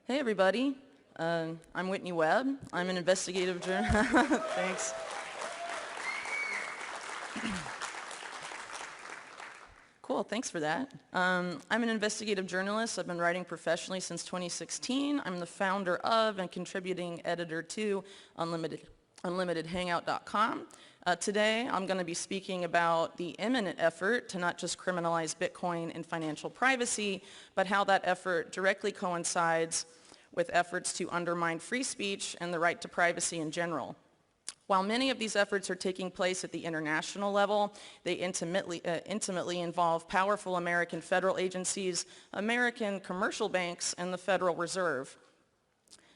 Hey everybody, I'm Whitney Webb. I'm an investigative journalist. Thanks. Cool, thanks for that. I'm an investigative journalist. I've been writing professionally since 2016. I'm the founder of and contributing editor to unlimitedhangout.com. Today I'm going to be speaking about the imminent effort to not just criminalize Bitcoin and financial privacy, but how that effort directly coincides with efforts to undermine free speech and the right to privacy in general. While many of these efforts are taking place at the international level, they intimately involve powerful American federal agencies, American commercial banks, and the Federal Reserve.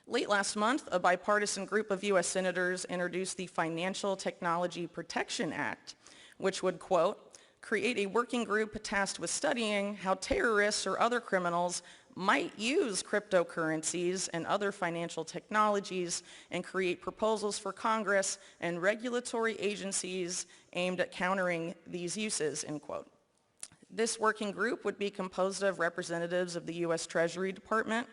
Late last month, a bipartisan group of U.S. senators introduced the Financial Technology Protection Act, which would, quote, create a working group tasked with studying how terrorists or other criminals might use cryptocurrencies and other financial technologies and create proposals for Congress and regulatory agencies aimed at countering these uses, end quote. This working group would be composed of representatives of the U.S. Treasury Department,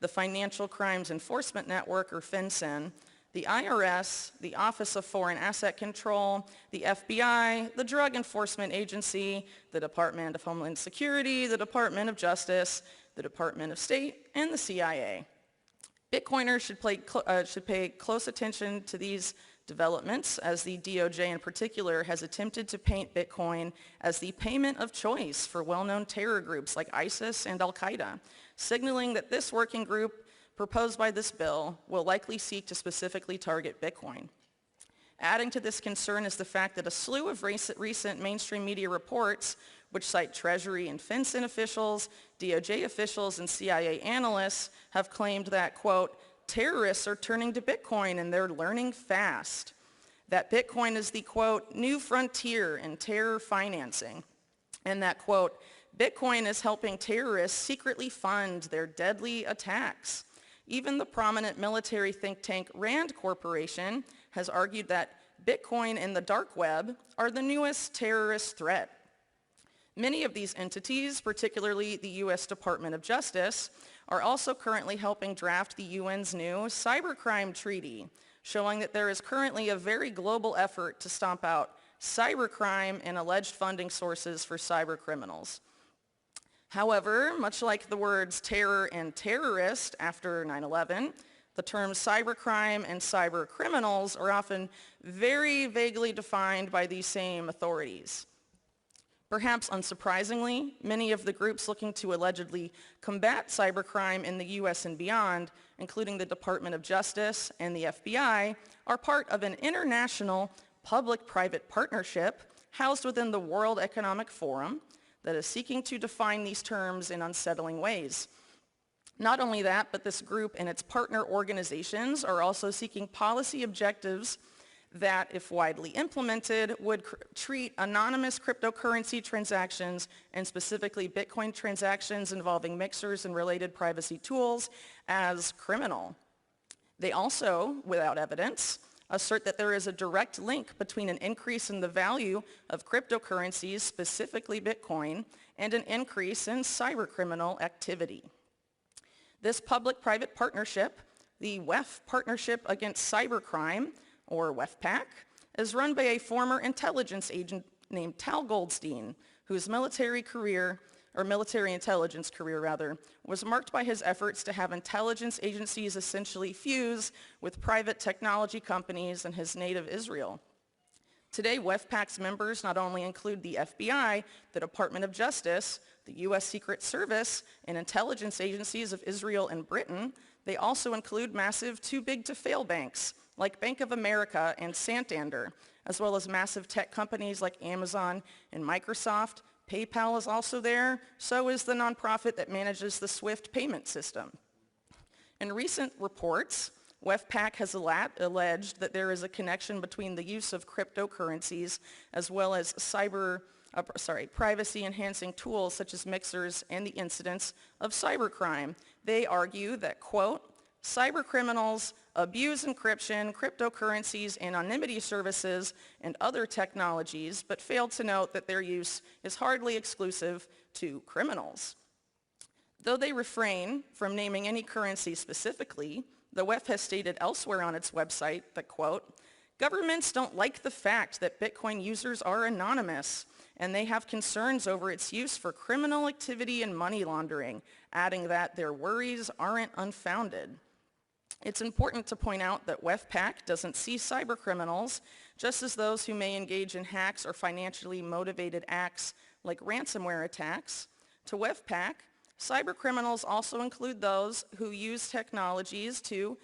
the Financial Crimes Enforcement Network, or FinCEN, the IRS, the Office of Foreign Asset Control, the FBI, the Drug Enforcement Agency, the Department of Homeland Security, the Department of Justice, the Department of State, and the CIA. Bitcoiners should pay close attention to these developments, as the DOJ in particular has attempted to paint Bitcoin as the payment of choice for well-known terror groups like ISIS and Al-Qaeda, signaling that this working group proposed by this bill will likely seek to specifically target Bitcoin. Adding to this concern is the fact that a slew of recent mainstream media reports, which cite Treasury and FinCEN officials, DOJ officials, and CIA analysts, have claimed that, quote, terrorists are turning to Bitcoin and they're learning fast. That Bitcoin is the, quote, new frontier in terror financing. And that, quote, Bitcoin is helping terrorists secretly fund their deadly attacks. Even the prominent military think tank RAND Corporation has argued that Bitcoin and the dark web are the newest terrorist threat. Many of these entities, particularly the U.S. Department of Justice, are also currently helping draft the UN's new cybercrime treaty, showing that there is currently a very global effort to stomp out cybercrime and alleged funding sources for cybercriminals. However, much like the words terror and terrorist after 9/11, the terms cybercrime and cybercriminals are often very vaguely defined by these same authorities. Perhaps unsurprisingly, many of the groups looking to allegedly combat cybercrime in the U.S. and beyond, including the Department of Justice and the FBI, are part of an international public-private partnership housed within the World Economic Forum that is seeking to define these terms in unsettling ways. Not only that, but this group and its partner organizations are also seeking policy objectives that, if widely implemented, would treat anonymous cryptocurrency transactions, and specifically Bitcoin transactions involving mixers and related privacy tools, as criminal. They also, without evidence, assert that there is a direct link between an increase in the value of cryptocurrencies, specifically Bitcoin, and an increase in cybercriminal activity. This public-private partnership, the WEF Partnership Against Cybercrime, or WEFPAC, is run by a former intelligence agent named Tal Goldstein, whose military intelligence career, was marked by his efforts to have intelligence agencies essentially fuse with private technology companies in his native Israel. Today, WEFPAC's members not only include the FBI, the Department of Justice, the U.S. Secret Service, and intelligence agencies of Israel and Britain, they also include massive too-big-to-fail banks like Bank of America and Santander, as well as massive tech companies like Amazon and Microsoft. PayPal is also there, so is the nonprofit that manages the SWIFT payment system. In recent reports, WEFPAC has alleged that there is a connection between the use of cryptocurrencies as well as privacy-enhancing tools such as mixers and the incidence of cybercrime. They argue that, quote, cybercriminals abuse encryption, cryptocurrencies, anonymity services, and other technologies, but failed to note that their use is hardly exclusive to criminals. Though they refrain from naming any currency specifically, the WEF has stated elsewhere on its website that, quote, governments don't like the fact that Bitcoin users are anonymous, and they have concerns over its use for criminal activity and money laundering, adding that their worries aren't unfounded. It's important to point out that WEFPAC doesn't see cybercriminals, just as those who may engage in hacks or financially motivated acts like ransomware attacks. To WEFPAC, cybercriminals also include those who use technologies to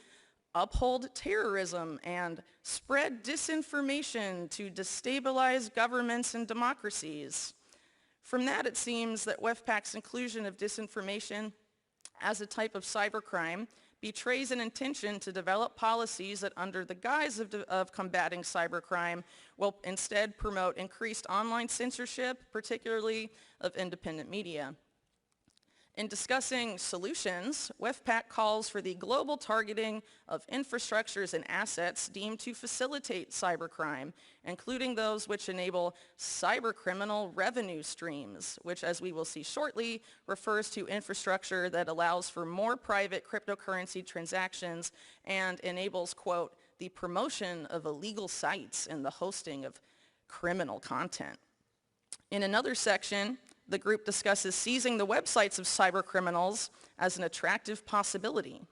uphold terrorism and spread disinformation to destabilize governments and democracies. From that, it seems that WEFPAC's inclusion of disinformation as a type of cybercrime betrays an intention to develop policies that, under the guise of combating cybercrime, will instead promote increased online censorship, particularly of independent media. In discussing solutions, WEFPAC calls for the global targeting of infrastructures and assets deemed to facilitate cybercrime, including those which enable cybercriminal revenue streams, which, as we will see shortly, refers to infrastructure that allows for more private cryptocurrency transactions and enables, quote, the promotion of illegal sites and the hosting of criminal content. In another section, the group discusses seizing the websites of cybercriminals as an attractive possibility.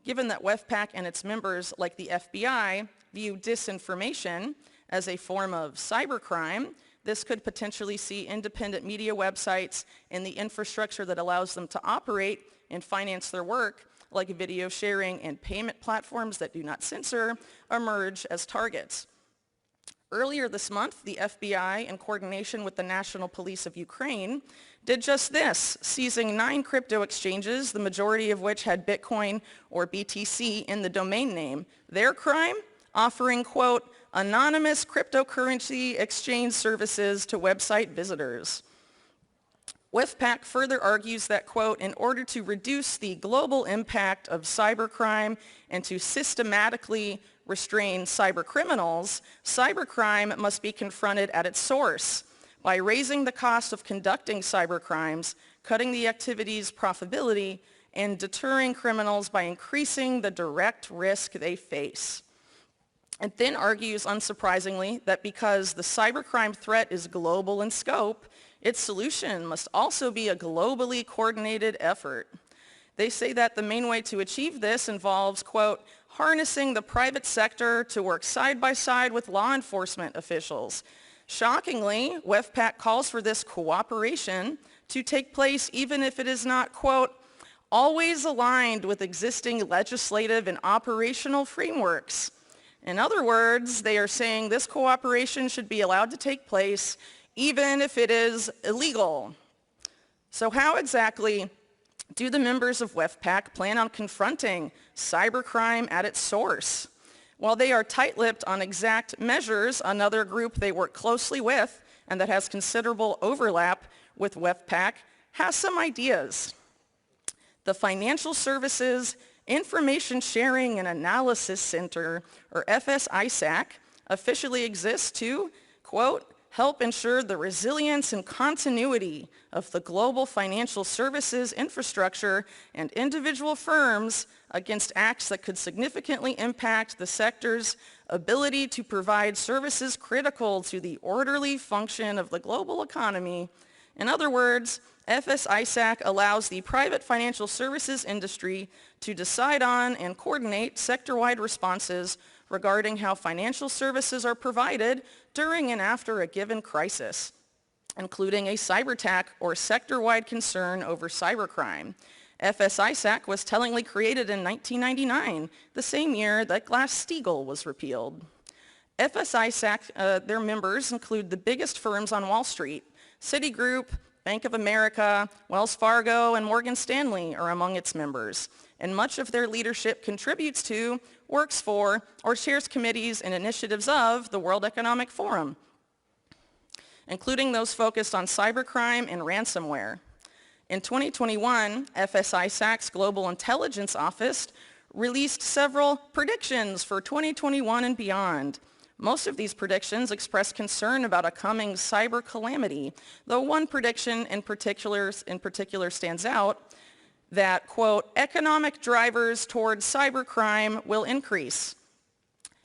Given that WEFPAC and its members, like the FBI, view disinformation as a form of cybercrime, this could potentially see independent media websites and the infrastructure that allows them to operate and finance their work, like video sharing and payment platforms that do not censor, emerge as targets. Earlier this month, the FBI, in coordination with the National Police of Ukraine, did just this, seizing 9 crypto exchanges, the majority of which had Bitcoin or BTC in the domain name. Their crime? Offering, quote, anonymous cryptocurrency exchange services to website visitors. WEFPAC further argues that, quote, in order to reduce the global impact of cybercrime and to systematically restrain cybercriminals, cybercrime must be confronted at its source by raising the cost of conducting cybercrimes, cutting the activity's profitability, and deterring criminals by increasing the direct risk they face. It then argues, unsurprisingly, that because the cybercrime threat is global in scope, its solution must also be a globally coordinated effort. They say that the main way to achieve this involves, quote, harnessing the private sector to work side by side with law enforcement officials. Shockingly, WEFPAC calls for this cooperation to take place even if it is not, quote, always aligned with existing legislative and operational frameworks. In other words, they are saying this cooperation should be allowed to take place even if it is illegal. So how exactly do the members of WEFPAC plan on confronting cybercrime at its source? While they are tight-lipped on exact measures, another group they work closely with and that has considerable overlap with WEFPAC has some ideas. The Financial Services Information Sharing and Analysis Center, or FSISAC, officially exists to, quote, help ensure the resilience and continuity of the global financial services infrastructure and individual firms against acts that could significantly impact the sector's ability to provide services critical to the orderly function of the global economy. In other words, FSISAC allows the private financial services industry to decide on and coordinate sector-wide responses regarding how financial services are provided during and after a given crisis, including a cyber attack or sector-wide concern over cybercrime. FSISAC was tellingly created in 1999, the same year that Glass-Steagall was repealed. FSISAC, their members include the biggest firms on Wall Street. Citigroup, Bank of America, Wells Fargo, and Morgan Stanley are among its members, and much of their leadership contributes to, works for, or chairs committees and initiatives of the World Economic Forum, including those focused on cybercrime and ransomware. In 2021, FSISAC's Global Intelligence Office released several predictions for 2021 and beyond. Most of these predictions express concern about a coming cyber calamity, though one prediction in particular stands out. that, quote, economic drivers towards cybercrime will increase.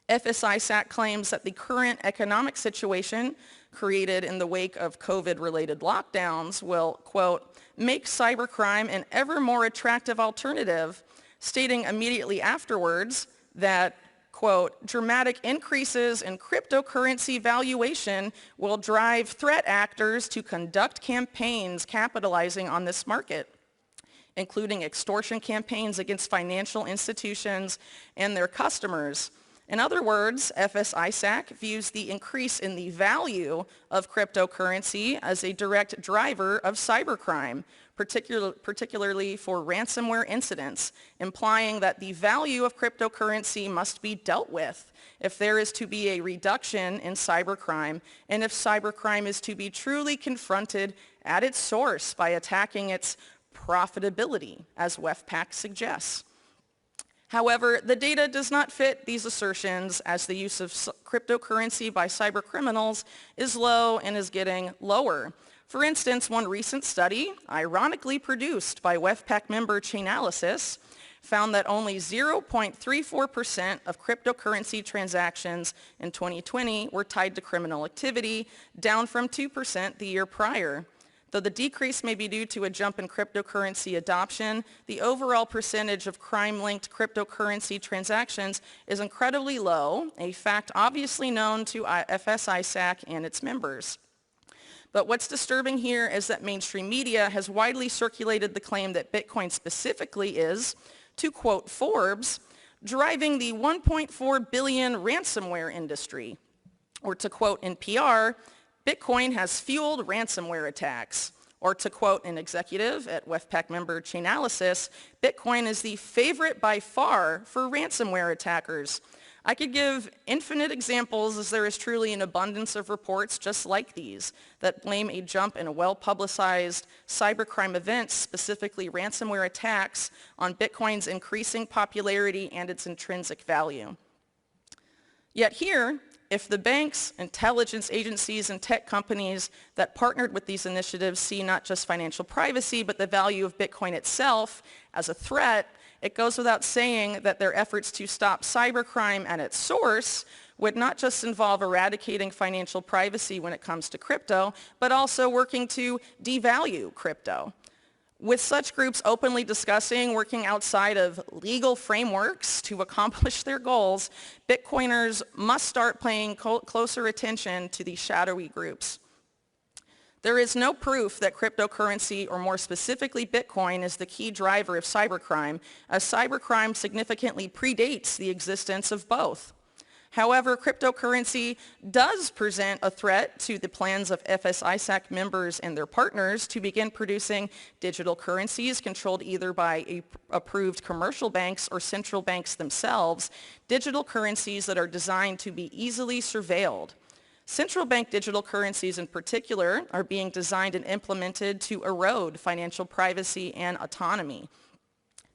FSISAC claims that the current economic situation created in the wake of COVID-related lockdowns will, quote, make cybercrime an ever more attractive alternative, stating immediately afterwards that, quote, dramatic increases in cryptocurrency valuation will drive threat actors to conduct campaigns capitalizing on this market, including extortion campaigns against financial institutions and their customers. In other words, FSISAC views the increase in the value of cryptocurrency as a direct driver of cybercrime, particularly for ransomware incidents, implying that the value of cryptocurrency must be dealt with if there is to be a reduction in cybercrime and if cybercrime is to be truly confronted at its source by attacking its profitability, as WEFPAC suggests. However, the data does not fit these assertions, as the use of cryptocurrency by cybercriminals is low and is getting lower. For instance, one recent study, ironically produced by WEFPAC member Chainalysis, found that only 0.34% of cryptocurrency transactions in 2020 were tied to criminal activity, down from 2% the year prior. Though the decrease may be due to a jump in cryptocurrency adoption, the overall percentage of crime-linked cryptocurrency transactions is incredibly low, a fact obviously known to FSISAC and its members. But what's disturbing here is that mainstream media has widely circulated the claim that Bitcoin specifically is, to quote Forbes, driving the $1.4 billion ransomware industry. Or to quote NPR, Bitcoin has fueled ransomware attacks. Or to quote an executive at WEFPAC member Chainalysis, Bitcoin is the favorite by far for ransomware attackers. I could give infinite examples, as there is truly an abundance of reports just like these that blame a jump in well-publicized cybercrime events, specifically ransomware attacks, on Bitcoin's increasing popularity and its intrinsic value. Yet here, if the banks, intelligence agencies, and tech companies that partnered with these initiatives see not just financial privacy, but the value of Bitcoin itself as a threat, it goes without saying that their efforts to stop cybercrime at its source would not just involve eradicating financial privacy when it comes to crypto, but also working to devalue crypto. With such groups openly discussing working outside of legal frameworks to accomplish their goals, Bitcoiners must start paying closer attention to these shadowy groups. There is no proof that cryptocurrency, or more specifically Bitcoin, is the key driver of cybercrime, as cybercrime significantly predates the existence of both. However, cryptocurrency does present a threat to the plans of FSISAC members and their partners to begin producing digital currencies controlled either by approved commercial banks or central banks themselves, digital currencies that are designed to be easily surveilled. Central bank digital currencies in particular are being designed and implemented to erode financial privacy and autonomy.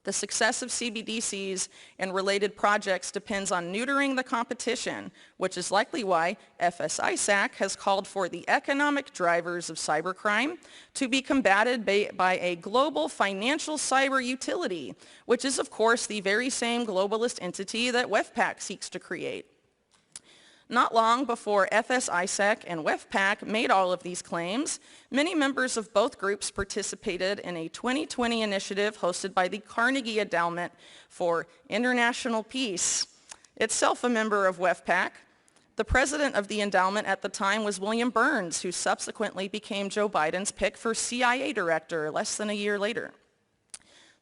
The success of CBDCs and related projects depends on neutering the competition, which is likely why FSISAC has called for the economic drivers of cybercrime to be combated by a global financial cyber utility, which is of course the very same globalist entity that WEFPAC seeks to create. Not long before FSISAC and WEFPAC made all of these claims, many members of both groups participated in a 2020 initiative hosted by the Carnegie Endowment for International Peace, itself a member of WEFPAC. The president of the endowment at the time was William Burns, who subsequently became Joe Biden's pick for CIA director less than a year later.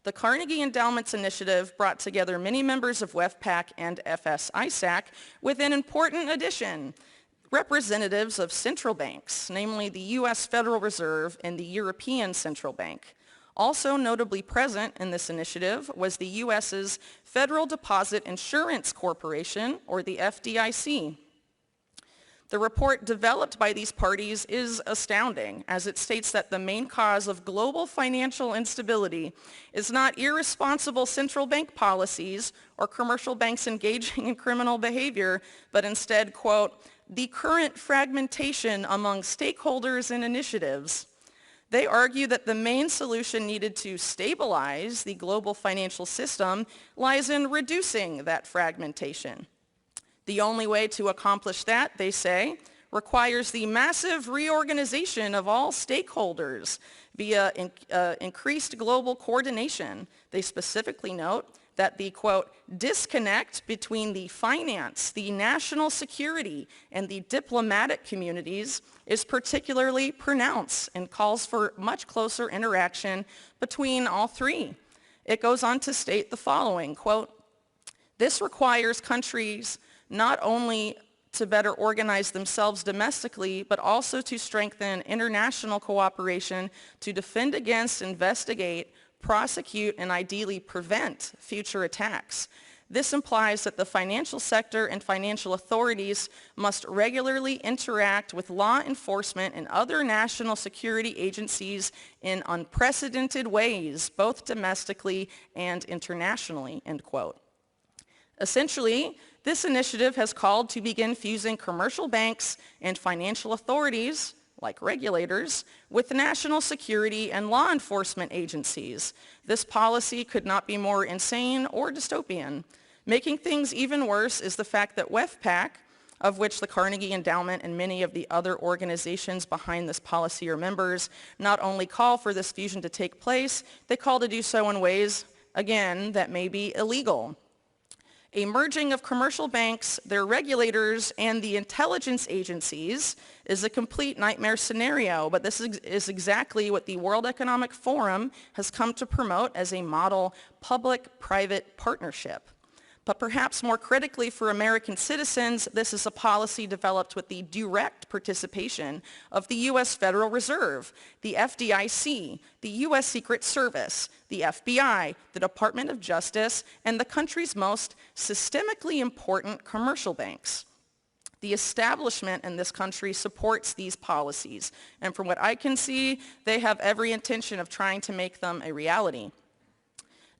The Carnegie Endowment's initiative brought together many members of WEFPAC and FSISAC with an important addition, representatives of central banks, namely the U.S. Federal Reserve and the European Central Bank. Also notably present in this initiative was the U.S.'s Federal Deposit Insurance Corporation, or the FDIC. The report developed by these parties is astounding, as it states that the main cause of global financial instability is not irresponsible central bank policies or commercial banks engaging in criminal behavior, but instead, quote, the current fragmentation among stakeholders and initiatives. They argue that the main solution needed to stabilize the global financial system lies in reducing that fragmentation. The only way to accomplish that, they say, requires the massive reorganization of all stakeholders via increased global coordination. They specifically note that the, quote, disconnect between the finance, the national security, and the diplomatic communities is particularly pronounced and calls for much closer interaction between all three. It goes on to state the following, quote, this requires countries not only to better organize themselves domestically, but also to strengthen international cooperation to defend against, investigate, prosecute, and ideally prevent future attacks. This implies that the financial sector and financial authorities must regularly interact with law enforcement and other national security agencies in unprecedented ways, both domestically and internationally, end quote. Essentially, this initiative has called to begin fusing commercial banks and financial authorities, like regulators, with national security and law enforcement agencies. This policy could not be more insane or dystopian. Making things even worse is the fact that WEFPAC, of which the Carnegie Endowment and many of the other organizations behind this policy are members, not only call for this fusion to take place, they call to do so in ways, again, that may be illegal. A merging of commercial banks, their regulators, and the intelligence agencies is a complete nightmare scenario, but this is exactly what the World Economic Forum has come to promote as a model public-private partnership. But perhaps more critically for American citizens, this is a policy developed with the direct participation of the U.S. Federal Reserve, the FDIC, the U.S. Secret Service, the FBI, the Department of Justice, and the country's most systemically important commercial banks. The establishment in this country supports these policies, and from what I can see, they have every intention of trying to make them a reality.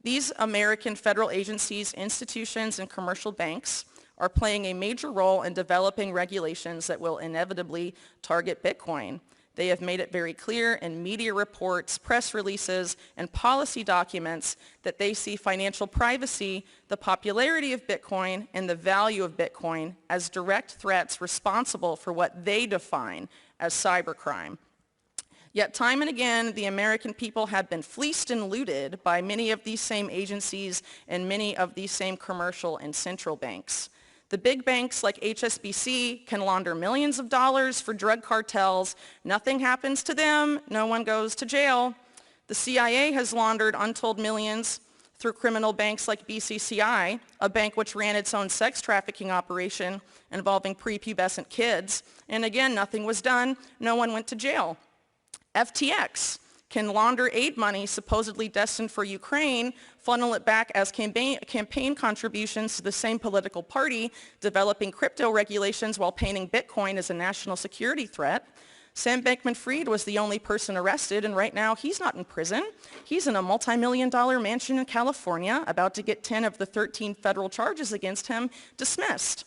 These American federal agencies, institutions, and commercial banks are playing a major role in developing regulations that will inevitably target Bitcoin. They have made it very clear in media reports, press releases, and policy documents that they see financial privacy, the popularity of Bitcoin, and the value of Bitcoin as direct threats responsible for what they define as cybercrime. Yet time and again, the American people have been fleeced and looted by many of these same agencies and many of these same commercial and central banks. The big banks like HSBC can launder millions of dollars for drug cartels. Nothing happens to them. No one goes to jail. The CIA has laundered untold millions through criminal banks like BCCI, a bank which ran its own sex trafficking operation involving prepubescent kids. And again, nothing was done. No one went to jail. FTX can launder aid money supposedly destined for Ukraine, funnel it back as campaign contributions to the same political party, developing crypto regulations while painting Bitcoin as a national security threat. Sam Bankman-Fried was the only person arrested, and right now he's not in prison. He's in a multi-million-dollar mansion in California, about to get 10 of the 13 federal charges against him dismissed.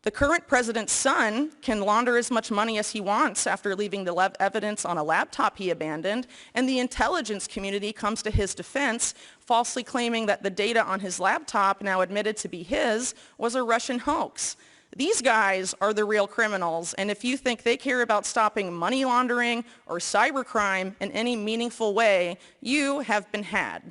The current president's son can launder as much money as he wants after leaving the evidence on a laptop he abandoned, and the intelligence community comes to his defense, falsely claiming that the data on his laptop, now admitted to be his, was a Russian hoax. These guys are the real criminals, and if you think they care about stopping money laundering or cybercrime in any meaningful way, you have been had.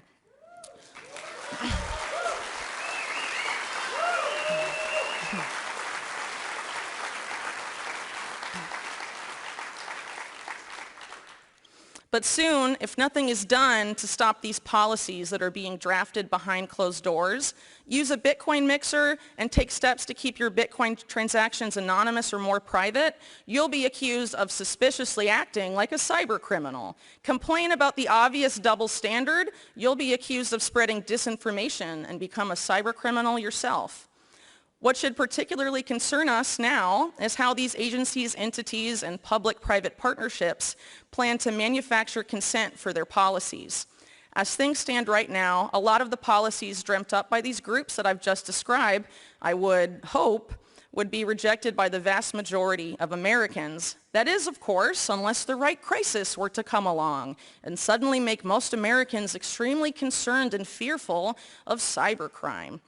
But soon, if nothing is done to stop these policies that are being drafted behind closed doors, use a Bitcoin mixer and take steps to keep your Bitcoin transactions anonymous or more private, you'll be accused of suspiciously acting like a cyber criminal. Complain about the obvious double standard, you'll be accused of spreading disinformation and become a cyber criminal yourself. What should particularly concern us now is how these agencies, entities, and public-private partnerships plan to manufacture consent for their policies. As things stand right now, a lot of the policies dreamt up by these groups that I've just described, I would hope, would be rejected by the vast majority of Americans. That is, of course, unless the right crisis were to come along and suddenly make most Americans extremely concerned and fearful of cybercrime.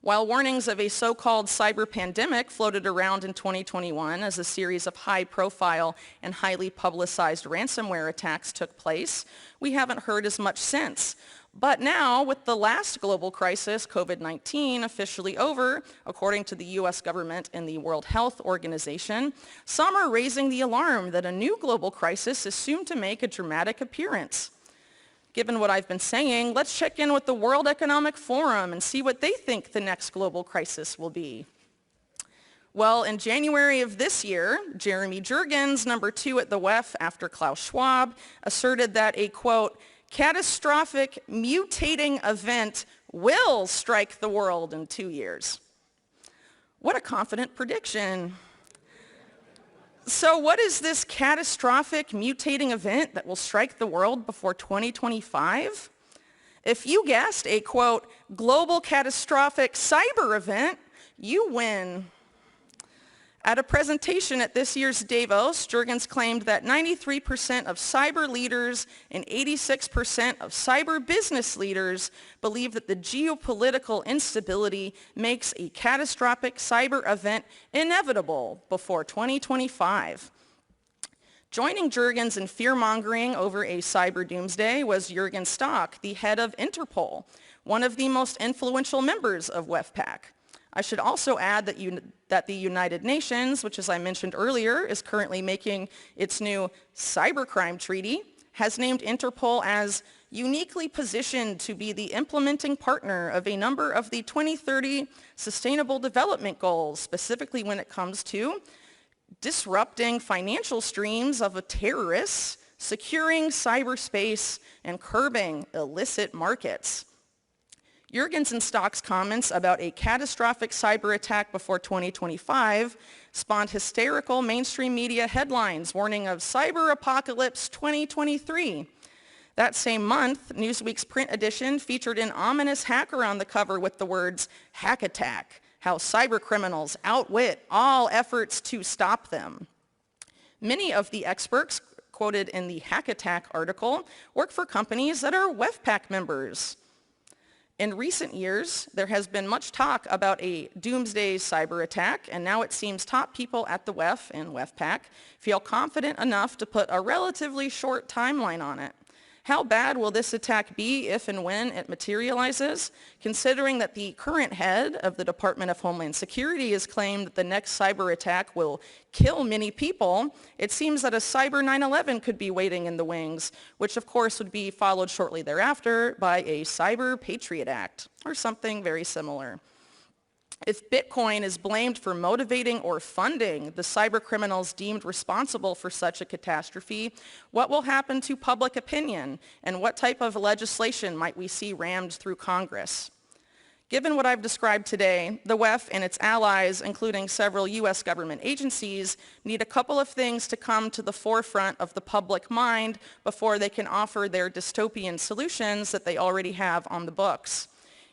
While warnings of a so-called cyber pandemic floated around in 2021 as a series of high-profile and highly publicized ransomware attacks took place, we haven't heard as much since. But now, with the last global crisis, COVID-19, officially over, according to the U.S. government and the World Health Organization, some are raising the alarm that a new global crisis is soon to make a dramatic appearance. Given what I've been saying, let's check in with the World Economic Forum and see what they think the next global crisis will be. Well, in January of this year, Jeremy Jurgens, number 2 at the WEF after Klaus Schwab, asserted that a, quote, catastrophic mutating event will strike the world in 2 years. What a confident prediction. So what is this catastrophic mutating event that will strike the world before 2025? If you guessed a, quote, global catastrophic cyber event, you win. At a presentation at this year's Davos, Jurgens claimed that 93% of cyber leaders and 86% of cyber business leaders believe that the geopolitical instability makes a catastrophic cyber event inevitable before 2025. Joining Jurgens in fear-mongering over a cyber doomsday was Jürgen Stock, the head of Interpol, one of the most influential members of WEFPAC. I should also add that the United Nations, which as I mentioned earlier, is currently making its new cybercrime treaty, has named Interpol as uniquely positioned to be the implementing partner of a number of the 2030 Sustainable Development Goals, specifically when it comes to disrupting financial streams of terrorists, securing cyberspace, and curbing illicit markets. Jurgens and Stock's comments about a catastrophic cyber attack before 2025 spawned hysterical mainstream media headlines warning of Cyber Apocalypse 2023. That same month, Newsweek's print edition featured an ominous hacker on the cover with the words, "Hack Attack, How Cybercriminals Outwit All Efforts to Stop Them." Many of the experts quoted in the Hack Attack article work for companies that are WEFPAC members. In recent years, there has been much talk about a doomsday cyber attack, and now it seems top people at the WEF and WEFPAC feel confident enough to put a relatively short timeline on it. How bad will this attack be if and when it materializes? Considering that the current head of the Department of Homeland Security has claimed that the next cyber attack will kill many people, it seems that a cyber 9/11 could be waiting in the wings, which of course would be followed shortly thereafter by a Cyber Patriot Act, or something very similar. If Bitcoin is blamed for motivating or funding the cyber criminals deemed responsible for such a catastrophe, what will happen to public opinion, and what type of legislation might we see rammed through Congress? Given what I've described today, the WEF and its allies, including several U.S. government agencies, need a couple of things to come to the forefront of the public mind before they can offer their dystopian solutions that they already have on the books.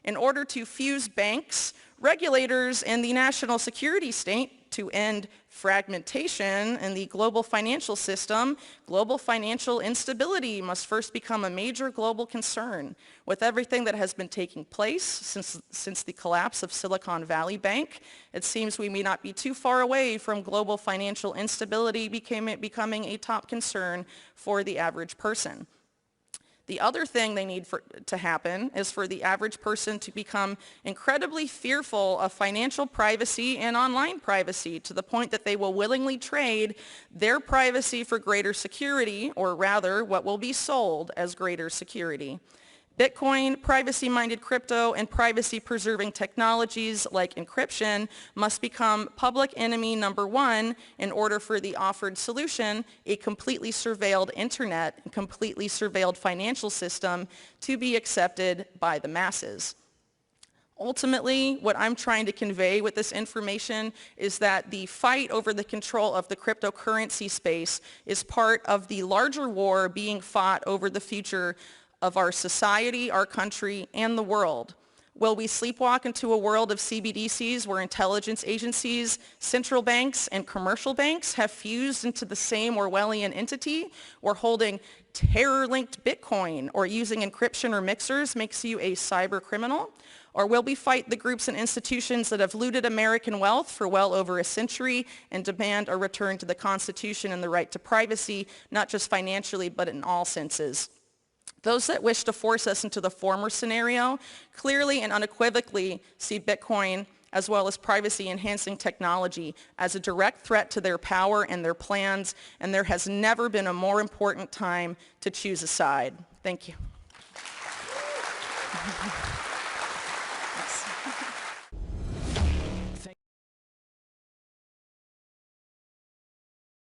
In order to fuse banks, regulators, and the national security state to end fragmentation in the global financial system, global financial instability must first become a major global concern. With everything that has been taking place since the collapse of Silicon Valley Bank, it seems we may not be too far away from global financial instability becoming a top concern for the average person. The other thing they need to happen is for the average person to become incredibly fearful of financial privacy and online privacy to the point that they will willingly trade their privacy for greater security, or rather what will be sold as greater security. Bitcoin, privacy-minded crypto, and privacy-preserving technologies like encryption must become public enemy number one in order for the offered solution, a completely surveilled internet and completely surveilled financial system, to be accepted by the masses. Ultimately, what I'm trying to convey with this information is that the fight over the control of the cryptocurrency space is part of the larger war being fought over the future of our society, our country, and the world. Will we sleepwalk into a world of CBDCs where intelligence agencies, central banks, and commercial banks have fused into the same Orwellian entity, where holding terror-linked Bitcoin or using encryption or mixers makes you a cyber criminal? Or will we fight the groups and institutions that have looted American wealth for well over a century and demand a return to the Constitution and the right to privacy, not just financially, but in all senses? Those that wish to force us into the former scenario clearly and unequivocally see Bitcoin as well as privacy-enhancing technology as a direct threat to their power and their plans, and there has never been a more important time to choose a side. Thank you.